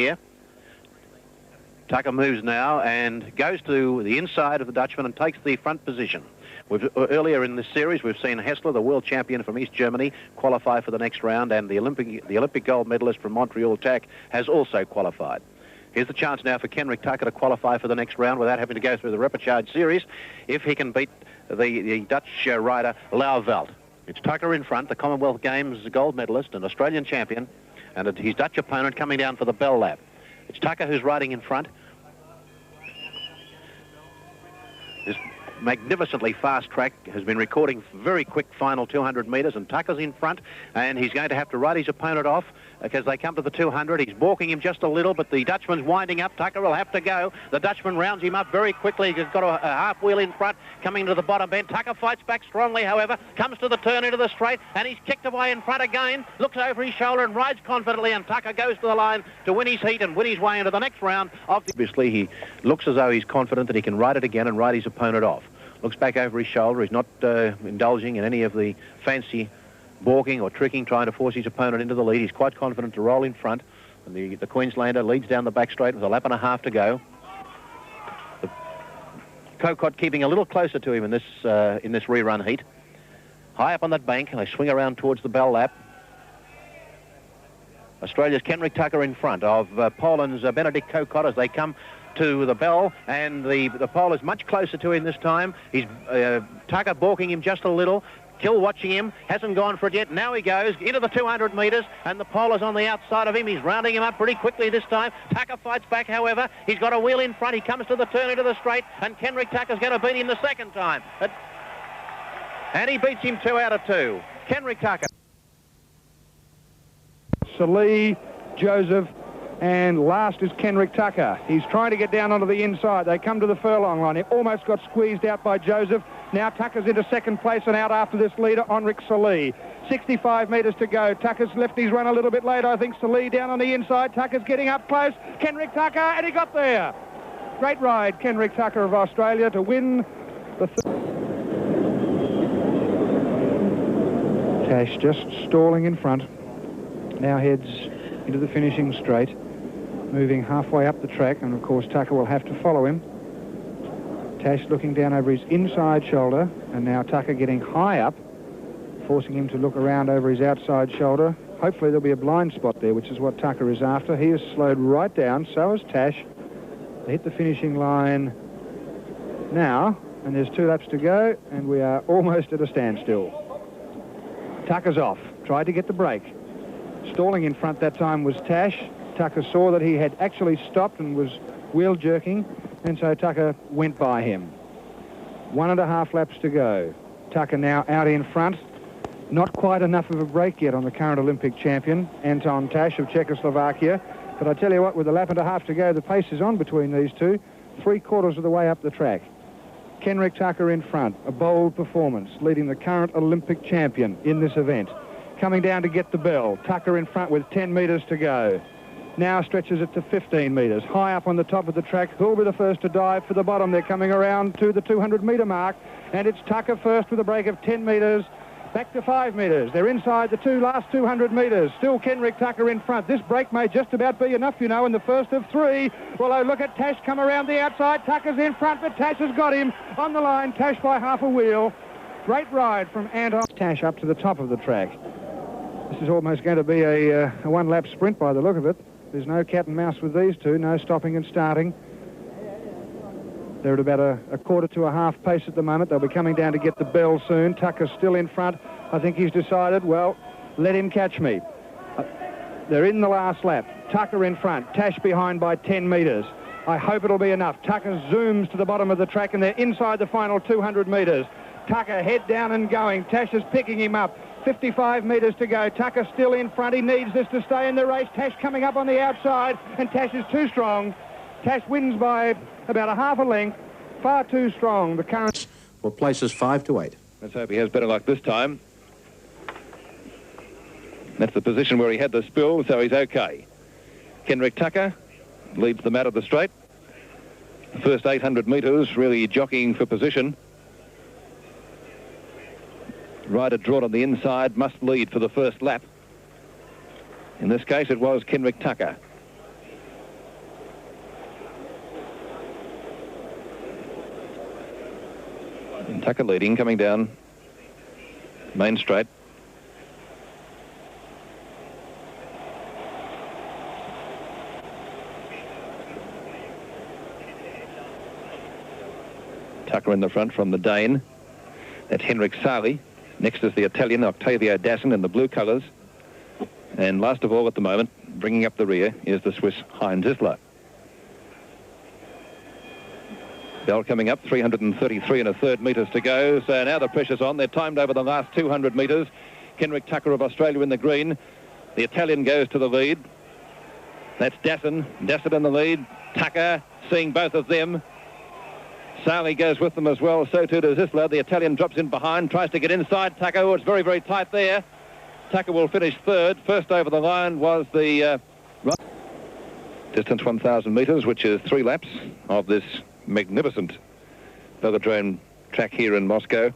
here. Tucker moves now and goes to the inside of the Dutchman and takes the front position. Earlier in this series, we've seen Hessler, the world champion from East Germany, qualify for the next round, and the Olympic gold medalist from Montreal, Tack, has also qualified. Here's the chance now for Kenrick Tucker to qualify for the next round without having to go through the repechage series, if he can beat the Dutch rider Lauvelt. It's Tucker in front, the Commonwealth Games gold medalist and Australian champion, and his Dutch opponent coming down for the bell lap. It's Tucker who's riding in front. This magnificently fast track has been recording very quick final 200 metres, and Tucker's in front, and he's going to have to ride his opponent off because they come to the 200. He's balking him just a little, but the Dutchman's winding up. Tucker will have to go. The Dutchman rounds him up very quickly. He's got a half wheel in front, coming to the bottom bend. Tucker fights back strongly, however, comes to the turn into the straight, and he's kicked away in front again, looks over his shoulder and rides confidently, and Tucker goes to the line to win his heat and win his way into the next round of the... Obviously, he looks as though he's confident that he can ride it again and ride his opponent off. Looks back over his shoulder. He's not indulging in any of the fancy balking or tricking, trying to force his opponent into the lead. He's quite confident to roll in front. And the Queenslander leads down the back straight with a lap and a half to go. The Cocott keeping a little closer to him in this rerun heat. High up on that bank, and they swing around towards the bell lap. Australia's Kenrick Tucker in front of Poland's Benedict Cocott as they come to the bell, and the pole is much closer to him this time. He's Tucker balking him just a little. Kill watching him, hasn't gone for it yet. Now he goes into the 200 metres, and the pole is on the outside of him. He's rounding him up pretty quickly this time. Tucker fights back, however. He's got a wheel in front. He comes to the turn into the straight, and Kenrick Tucker's going to beat him the second time. And he beats him 2 out of 2. Kenrick Tucker. Salee, Joseph, and last is Kenrick Tucker. He's trying to get down onto the inside. They come to the furlong line. He almost got squeezed out by Joseph. Now Tucker's into second place, and out after this leader, Henrik Salee. 65 metres to go. Tucker's left his run a little bit later. I think Salee down on the inside. Tucker's getting up close. Kenrick Tucker, and he got there. Great ride, Kenrick Tucker of Australia to win the... Tash just stalling in front. Now heads into the finishing straight, moving halfway up the track, and of course Tucker will have to follow him. Tash looking down over his inside shoulder, and now Tucker getting high up, forcing him to look around over his outside shoulder. Hopefully there'll be a blind spot there, which is what Tucker is after. He has slowed right down, so has Tash. They hit the finishing line now, and there's 2 laps to go, and we are almost at a standstill. Tucker's off, tried to get the break. Stalling in front that time was Tash. Tucker saw that he had actually stopped and was wheel jerking, and so Tucker went by him. 1.5 laps to go. Tucker now out in front. Not quite enough of a break yet on the current Olympic champion, Anton Tash of Czechoslovakia. But I tell you what, with a lap and a half to go, the pace is on between these two, 3/4 of the way up the track. Kenrick Tucker in front, a bold performance, leading the current Olympic champion in this event. Coming down to get the bell. Tucker in front with 10 metres to go. Now stretches it to 15 metres. High up on the top of the track. Who'll be the first to dive for the bottom? They're coming around to the 200-metre mark. And it's Tucker first with a break of 10 metres. Back to 5 metres. They're inside the last 200 metres. Still Kenrick Tucker in front. This break may just about be enough, you know, in the first of 3. Well, look at Tash come around the outside. Tucker's in front, but Tash has got him on the line. Tash by half a wheel. Great ride from Anton Tash up to the top of the track. This is almost going to be a one-lap sprint by the look of it. There's no cat and mouse with these two, no stopping and starting. They're at about a 1/4 to a half pace at the moment. They'll be coming down to get the bell soon. Tucker's still in front. I think he's decided, well, let him catch me. They're in the last lap. Tucker in front, Tash behind by 10 metres. I hope it'll be enough. Tucker zooms to the bottom of the track, and they're inside the final 200 metres. Tucker head down and going. Tash is picking him up. 55 metres to go. Tucker still in front. He needs this to stay in the race. Tash coming up on the outside, and Tash is too strong. Tash wins by about a half a length. Far too strong. The current... Well, places 5 to 8. Let's hope he has better luck this time. That's the position where he had the spill, so he's okay. Kenrick Tucker leads them out of the straight. The first 800 metres really jockeying for position. Rider drawn on the inside must lead for the first lap. In this case, it was Kenrick Tucker. And Tucker leading, coming down main straight. Tucker in the front from the Dane. That's Henrik Sali. Next is the Italian Octavio Dassin in the blue colours. And last of all at the moment, bringing up the rear, is the Swiss Heinz Isler. Bell coming up, 333 1/3 metres to go. So now the pressure's on. They're timed over the last 200 metres. Kenrick Tucker of Australia in the green. The Italian goes to the lead. That's Dassin. Dassin in the lead. Tucker seeing both of them. Sali goes with them as well, so too does Isler. The Italian drops in behind, tries to get inside Tucker. Oh, it's very, very tight there. Tucker will finish third. First over the line was the distance 1,000 metres, which is 3 laps of this magnificent velodrome track here in Moscow.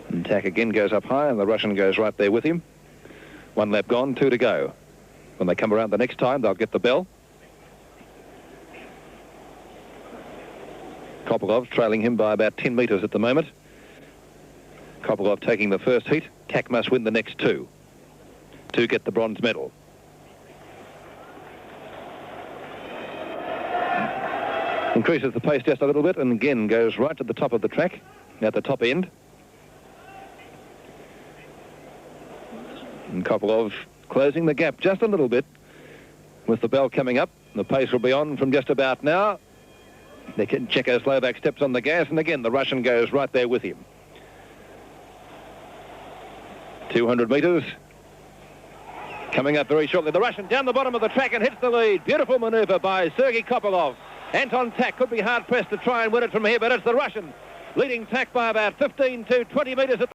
And Tack again goes up high, and the Russian goes right there with him. 1 lap gone, 2 to go. When they come around the next time, they'll get the bell. Kopylov trailing him by about 10 metres at the moment. Kopylov taking the first heat. Tack must win the next 2 to get the bronze medal. Increases the pace just a little bit and again goes right to the top of the track at the top end. And Kopylov closing the gap just a little bit with the bell coming up. The pace will be on from just about now. The Czechoslovak steps on the gas, and again the Russian goes right there with him. 200 metres. Coming up very shortly. The Russian down the bottom of the track and hits the lead. Beautiful manoeuvre by Sergei Kopylov. Anton Tack could be hard-pressed to try and win it from here, but it's the Russian leading Tack by about 15 to 20 metres at the